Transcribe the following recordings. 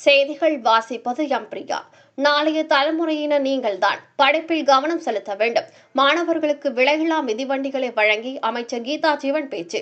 செய்திகள் வாசிப்பது எம்பிரியா. நாளைய தலைமுறையினர் நீங்கள்தான் படிப்பில் கவனம் செலுத்த வேண்டும். மாணவர்களுக்கு விலையில்லா மிதிவண்டிகளை வழங்கி அமைச்சர் கீதா ஜீவன் பேச்சு.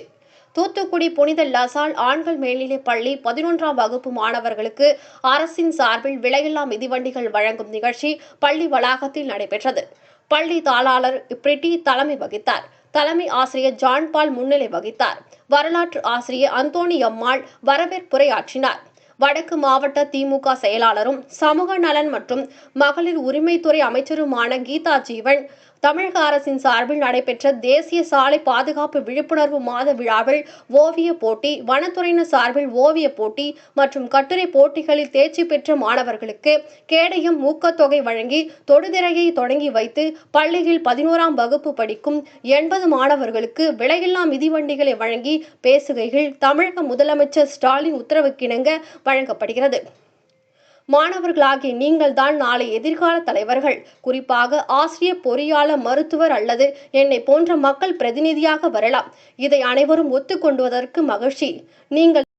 தூத்துக்குடி புனித லசால் ஆண்கள் மேல்நிலைப் பள்ளி 11ஆம் வகுப்பு மாணவர்களுக்கு அரசின் சார்பில் விலையில்லா மிதிவண்டிகள் வழங்கும் நிகழ்ச்சி பள்ளி வளாகத்தில் நடைபெற்றது. பள்ளி தாளாளர் பிரிட்டி தலைமை வகித்தார். தலைமை ஆசிரியர் ஜான் பால் முன்னிலை வகித்தார். வரலாற்று ஆசிரியர் அந்தோணி அம்மாள் வரவேற்புரையாற்றினார். வடக்கு மாவட்ட திமுக செயலாளரும் சமூக நலன் மற்றும் மகளிர் உரிமைத்துறை அமைச்சருமான கீதா ஜீவன் தமிழக அரசின் சார்பில் நடைபெற்ற தேசிய சாலை பாதுகாப்பு விழிப்புணர்வு மாத விழாவில் ஓவிய போட்டி, வனத்துறையினர் சார்பில் ஓவிய போட்டி மற்றும் கட்டுரை போட்டிகளில் தேர்ச்சி பெற்ற மாணவர்களுக்கு கேடயம், ஊக்கத்தொகை வழங்கி தொடுதிரையை தொடங்கி வைத்து பள்ளியில் 11ஆம் வகுப்பு படிக்கும் 80 மாணவர்களுக்கு விலையில்லா மிதிவண்டிகளை வழங்கி பேசுகையில் தமிழக முதலமைச்சர் ஸ்டாலின் உத்தரவுக்கிணங்க வழங்கப்படுகிறது. மாணவர்களாகிய நீங்கள் தான் நாளை எதிர்கால தலைவர்கள். குறிப்பாக ஆசிரியர், பொறியாளர், மருத்துவர் அல்லது என்னை போன்ற மக்கள் பிரதிநிதியாக வரலாம். இதை அனைவரும் ஒத்துக்கொண்டுவதற்கு மகிழ்ச்சி. நீங்கள்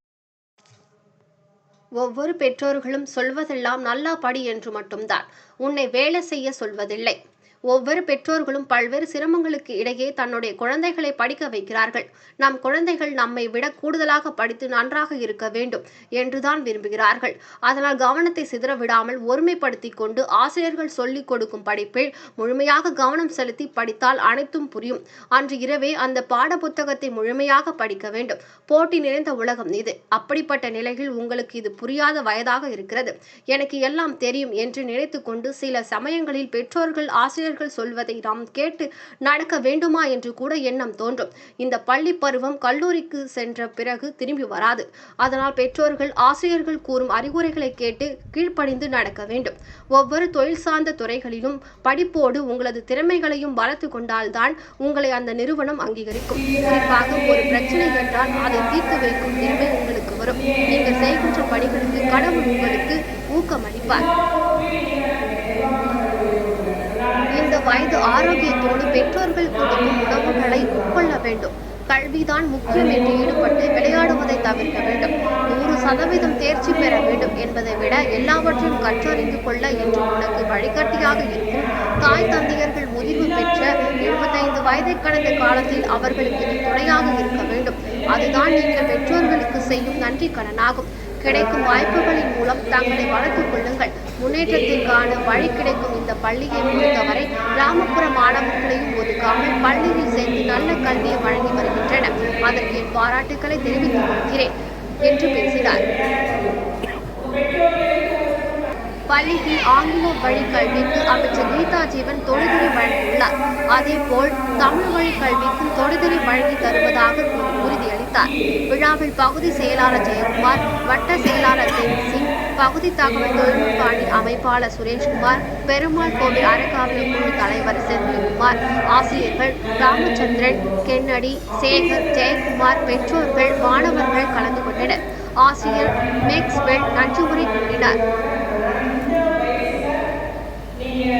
ஒவ்வொரு பெற்றோர்களும் சொல்வதெல்லாம் நல்லா படி என்று மட்டும்தான். உன்னை வேலை செய்ய சொல்வதில்லை. ஒவ்வொரு பெற்றோர்களும் பல்வேறு சிரமங்களுக்கு இடையே தன்னுடைய குழந்தைகளை படிக்க வைக்கிறார்கள். நம் குழந்தைகள் நம்மை விட கூடுதலாக படித்து நன்றாக இருக்க வேண்டும் என்றுதான் விரும்புகிறார்கள். அதனால் கவனத்தை சிதற விடாமல் ஒருமைப்படுத்திக் கொண்டு ஆசிரியர்கள் சொல்லிக் கொடுக்கும் படிப்பில் முழுமையாக கவனம் செலுத்தி படித்தால் அனைத்தும் புரியும். அன்று இரவே அந்த பாட புத்தகத்தை முழுமையாக படிக்க வேண்டும். போட்டி நிறைந்த உலகம் இது. அப்படிப்பட்ட நிலையில் உங்களுக்கு இது புரியாத வயதாக இருக்கிறது. எனக்கு எல்லாம் தெரியும் என்று நினைத்து கொண்டு சில சமயங்களில் பெற்றோர்கள், ஆசிரியர்கள் சொல்வதை நாம் கேட்டு நடக்க வேண்டுமா என்று கூட எண்ணம் தோன்றும். இந்த பள்ளி பருவம் கல்லூரிக்கு சென்ற பிறகு திரும்பி வராது. அதனால் பெற்றோர்கள், ஆசிரியர்கள் கூறும் அறிவுரைகளை கேட்டு கீழ்ப்படிந்து நடக்க வேண்டும். ஒவ்வொரு தொழில் சார்ந்த துறைகளிலும் படிப்போடு உங்களது திறமைகளையும் வளர்த்து கொண்டால்தான் உங்களை அந்த நிறுவனம் அங்கீகரிக்கும். குறிப்பாக ஒரு பிரச்சனை என்றால் அதை தீர்த்து வைக்கும் திறமை உங்களுக்கு வரும். நீங்கள் செய்கின்ற பணிகளுக்கு கடவுள் உங்களுக்கு ஊக்கமளிப்பார். இந்த வயது ஆரோக்கியத்தோடு பெற்றோர்கள் கொடுக்கும் உணவுகளை உட்கொள்ள வேண்டும். கல்விதான் முக்கியம் என்று ஈடுபட்டு விளையாடுவதை தவிர்க்க வேண்டும். 100% தேர்ச்சி பெற வேண்டும் என்பதை விட எல்லாவற்றையும் கற்றறிந்து கொள்ள என்று உனக்கு வழிகாட்டியாக இருக்கும் தாய் தந்தையர்கள் முதிர்வு பெற்ற 75 வயதை கடந்த காலத்தில் அவர்களுக்கு நீ துணையாக இருக்க வேண்டும். அதுதான் நீங்கள் பெற்றோர்களுக்கு செய்யும் நன்றி கடனாகும். கிடைக்கும் வாய்ப்புகளின் மூலம் தங்களை வளர்த்துக் கொள்ளுங்கள். முன்னேற்றத்திற்கான வழி கிடைக்கும் இந்த பள்ளியை பொறுத்தவரை கிராமப்புற மாணவர்களையும் ஒதுக்காமல் பள்ளியில் சேர்ந்து நல்ல கல்வியை வழங்கி வருகின்றனர். அதற்கு என் பாராட்டுக்களை தெரிவித்துக் கொள்கிறேன் என்று பேசினார். பள்ளியில் ஆங்கில வழி கல்விக்கு அமைச்சர் கீதா ஜீவன் தொடுதிரை வழங்கியுள்ளார். அதேபோல் தமிழ் வழி கல்விக்கும் தொடுதிரை வழங்கி தருவதாக உறுதியளித்தார். விழாவில் பகுதி செயலாளர் ஜெயக்குமார், வட்ட செயலாளர் தேவ்சிங், பகுதி தகவல் தொழில்நுட்ப அணி அமைப்பாளர் சுரேஷ்குமார், பெருமாள் கோவில் அறக்காவலர் குழு தலைவர் செந்தில்குமார், ஆசிரியர்கள் ராமச்சந்திரன், கென்னடி, சேகர், ஜெயக்குமார், பெற்றோர்கள், மாணவர்கள் கலந்து கொண்டனர். ஆசிரியர் மேக்ஸ்வெல் நன்றியுரை கூறினார். Iya,